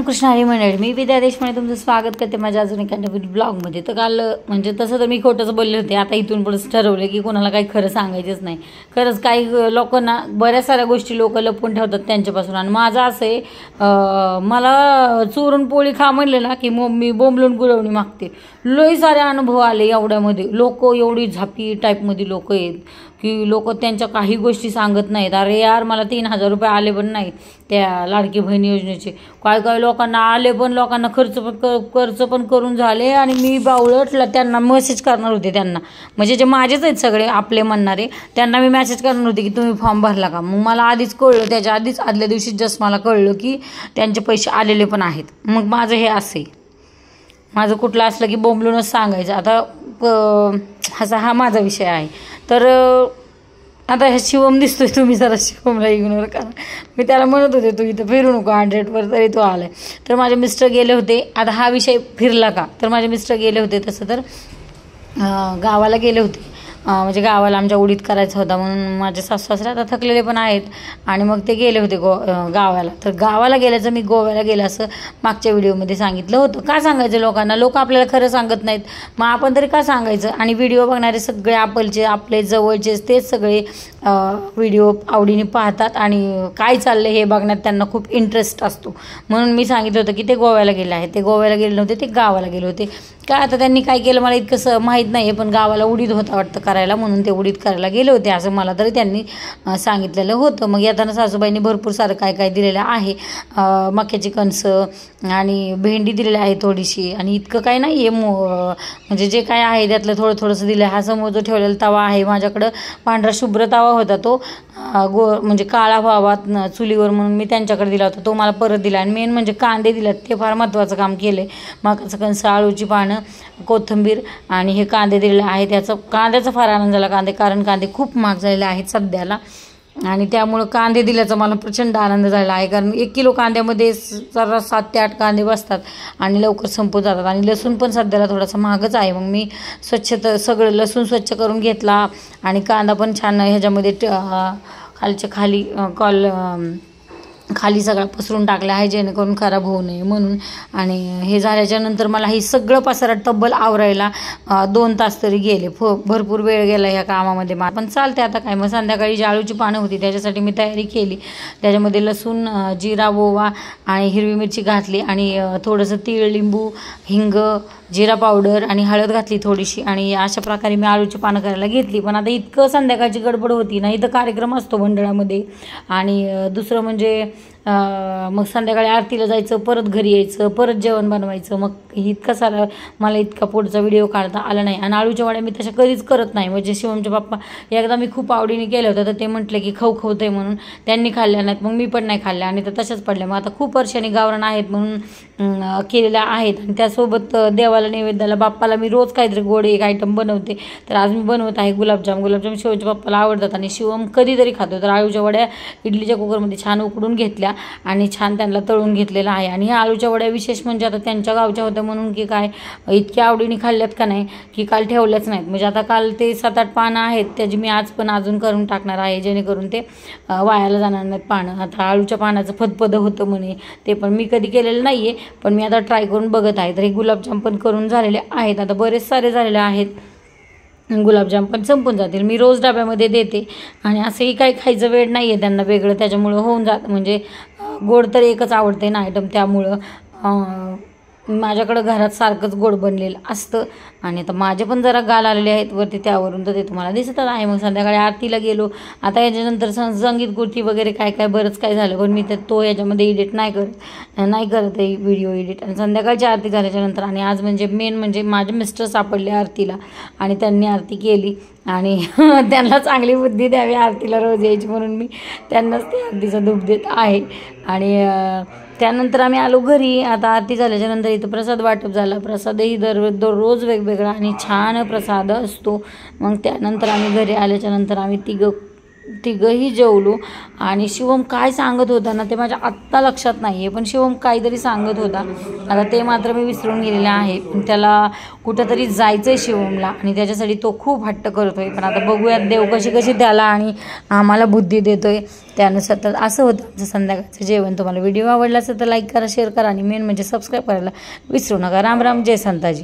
रामकृष्ण हरी मंडळी, मी विद्या देशपांडे तुमचं स्वागत करते माझ्या अजून एका नवीन ब्लॉगमध्ये. तर काल म्हणजे तसं तर मी खोटंच बोलले होते. आता इथून पुढे ठरवलं की कोणाला काही खरं सांगायचंच नाही. खरंच काही लोकांना बऱ्याच साऱ्या गोष्टी लोक लपवून ठेवतात त्यांच्यापासून. आणि माझं असं आहे, मला चोरून पोळी खा म्हणले ना की मी बोंबलून गुळवणी मागते. लई सारे अनुभव आले एवढ्यामध्ये. लोक एवढी झापी टाईपमध्ये लोक आहेत की लोक त्यांच्या काही गोष्टी सांगत नाहीत. अरे यार, मला 3000 रुपये आले पण नाहीत त्या लाडकी बहीण योजनेचे. काही लोकांना आले पण लोकांना खर्च पण करून झाले. आणि मी बावळटला त्यांना मेसेज करणार होते, त्यांना म्हणजे जे माझेच आहेत सगळे आपले म्हणणारे, त्यांना मी मेसेज करणार होते की तुम्ही फॉर्म भरला का. मग मला आधीच कळलं, त्याच्या आधीच आदल्या दिवशी जस्ट मला कळलं की त्यांचे पैसे आलेले पण आहेत. मग माझं हे असे, माझं कुठलं असलं की बोंबलूनच सांगायचं. आता हा माझा विषय आहे. तर आता हे शिवम दिसतोय, तुम्ही जरा शिवमला इग्नोर करा. मी त्याला म्हणत होते तू इथं फिरू नको 100वर, तरी तो आलाय. तर माझे मिस्टर गेले होते. आता हा विषय फिरला का, तर माझे मिस्टर गेले होते तसं तर गावाला गेले होते. म्हणजे गावाला आमच्या उडीत करायचा होता म्हणून माझे सासू सासरे आता थकलेले पण आहेत. आणि मग ते गेले होते गावाला. तर गावाला गेल्याचं मी गोव्याला गेलं असं मागच्या व्हिडिओमध्ये सांगितलं होतं. का सांगायचं लोकांना? लोक आपल्याला खरं सांगत नाहीत, मग आपण तरी का सांगायचं? आणि व्हिडिओ बघणारे सगळे आपले जवळचेच तेच सगळे व्हिडिओ आवडीने पाहतात आणि काय चाललं हे बघण्यात त्यांना खूप इंटरेस्ट असतो. म्हणून मी सांगितलं होतं की ते गोव्याला गेले आहेत. ते गोव्याला गेले नव्हते, ते गावाला गेले होते. काय आता त्यांनी काय केलं मला इतकं माहीत नाही आहे, पण गावाला उडीद होता वाटतं करायला, म्हणून ते उडीद करायला गेले होते असं मला तरी त्यांनी सांगितलेलं होतं. मग येताना सासूबाईंनी भरपूर सारं काय काय दिलेलं आहे. मक्याची कणसं आणि भेंडी दिलेली आहे थोडीशी. आणि इतकं काय नाही आहे, म्हणजे जे काय आहे त्यातलं थोडंसं दिलं. हा समोर जो ठेवलेला तवा आहे माझ्याकडं, पांढरा शुभ्र तवा होता तो, म्हणजे काळा व्हावा चुलीवर म्हणून मी त्यांच्याकडे दिला होता, तो मला परत दिला. आणि मेन म्हणजे कांदे दिलेत, ते फार महत्त्वाचं काम केलं आहे. मकाचं कणसं, आळूची पानं, कोथिंबीर आणि हे कांदे दिलेले आहे. कांद्याचा फार आनंद झाला, कारण कांदे खूप महाग झालेले आहेत सध्याला. आणि त्यामुळं कांदे दिल्याचा मला प्रचंड आनंद झाला आहे. कारण 1 किलो कांद्यामध्ये जरा 7 ते 8 कांदे बसतात आणि लवकर संपून जातात. आणि लसूण पण सध्याला थोडासा महागच आहे. मग मी सगळं लसूण स्वच्छ करून घेतला आणि कांदा पण छान ह्याच्यामध्ये खालच्या खाली सगळं पसरून टाकलं आहे जेणेकरून खराब होऊ नये म्हणून. आणि हे झाल्याच्या नंतर मला हे सगळं पसारा तब्बल आवरायला 2 तास तरी गेले. भरपूर वेळ गेला ह्या कामामध्ये. पण चालते आता काय. मग संध्याकाळी जी आळूची पानं होती त्याच्यासाठी मी तयारी केली. त्याच्यामध्ये लसूण, जिरा, ओवा आणि हिरवी मिरची घातली आणि थोडंसं तीळ, लिंबू, हिंग, जिरा पावडर आणि हळद घातली थोडीशी. आणि अशा प्रकारे मी आळूची पानं करायला घेतली. पण आता इतकं संध्याकाळची गडबड होती ना, इथं कार्यक्रम असतो मंडळामध्ये. आणि दुसरं म्हणजे मग संध्याकाळी आरतीला जायचं, परत घरी यायचं, परत जेवण बनवायचं. मग इतका सारा मला इतका पुढचा व्हिडिओ काढता आला नाही. आणि आळूच्या वड्या मी तशा कधीच करत नाही. म्हणजे शिवमचे पप्पा एकदा मी खूप आवडीने केलं होतं, तर ते म्हटले की खाऊते म्हणून. त्यांनी खाल्ल्या नाहीत, मग मी पण नाही खाल्ल्या आणि त्या तशाच पडल्या. मग आता खूप वर्षांनी गावरान आहेत म्हणून केलेल्या आहेत. आणि त्यासोबत देवाला नैवेद्याला बाप्पाला मी रोज काहीतरी गोड एक आयटम बनवते. तर आज मी बनवत आहे गुलाबजाम शिवमच्या पप्पाला आवडतात आणि शिवम कधीतरी खातो. तर आळूच्या वड्या इडलीच्या कुकरमध्ये छान उकडून घेतल्या आणि छान त्यांना तळून घेतलेलं आहे. आणि ह्या आळूच्या वड्या विशेष म्हणजे आता त्यांच्या गावच्या होत्या म्हणून की काय इतक्या आवडीने खाल्ल्यात का नाही की काल ठेवल्याच नाहीत. म्हणजे आता काल ते 7-8 पानं आहेत, त्याची मी आज पण अजून करून टाकणार आहे जेणेकरून ते वायाला जाणार नाहीत पानं. आता आळूच्या पानाचं फदफद होतं म्हणे, ते पण मी कधी केलेलं नाही आहे, पण मी आता ट्राय करून बघत आहे. तर हे गुलाबजाम पण करून झालेले आहेत. आता बरेच सारे झालेले आहेत. गुलाबजाम पण संपून जातील. मी रोज डब्यामध्ये देते आणि असंही काही खायचं वेळ नाही आहे त्यांना वेगळं, त्याच्यामुळं होऊन जातं. म्हणजे गोड तर एकच आवडते ना आयटम, त्यामुळं माझ्याकडं घरात सारखंच गोड बनलेलं असतं. आणि आता माझे पण जरा गाल आलेले आहेत वरती, त्यावरून तर ते तुम्हाला दिसतच आहे. मग संध्याकाळी आरतीला गेलो. आता याच्यानंतर संगीत कुर्ती वगैरे काय बरंच काय झालं, पण मी याच्यामध्ये एडिट नाही करत आहे व्हिडिओ एडिट. आणि संध्याकाळची आरती झाल्याच्यानंतर आणि आज म्हणजे मेन म्हणजे माझे मिस्टर सापडले आरतीला आणि त्यांनी आरती केली. आणि त्यांना चांगली बुद्धी द्यावी आरतीला रोज यायची म्हणून मी त्यांनाच ते आरतीचा धूप देत आहे. आणि त्यानंतर आम्ही आलो घरी. आता आरती झाल्याच्यानंतर इथं प्रसाद वाटप झाला. प्रसादही दररोज वेगवेगळा आणि छान प्रसाद असतो. मग त्यानंतर आम्ही घरी आल्याच्यानंतर आम्ही तिघंही जेवलो. आणि शिवम काय सांगत होता ना ते माझ्या आत्ता लक्षात नाही आहे, पण शिवम काहीतरी सांगत होता, आता ते मात्र मी विसरून गेलेलं आहे. पण त्याला कुठंतरी जायचं आहे शिवमला आणि त्याच्यासाठी तो खूप हट्ट करतो आहे. पण आता बघूयात देव कशी कशी त्याला आणि आम्हाला बुद्धी देतो आहे त्यानुसार. तर असं होतं आमचं संध्याकाळचं जेवण. तुम्हाला व्हिडिओ आवडला असेल तर लाईक करा, शेअर करा आणि मेन म्हणजे सबस्क्राईब करायला विसरू नका. राम राम, जय संताजी.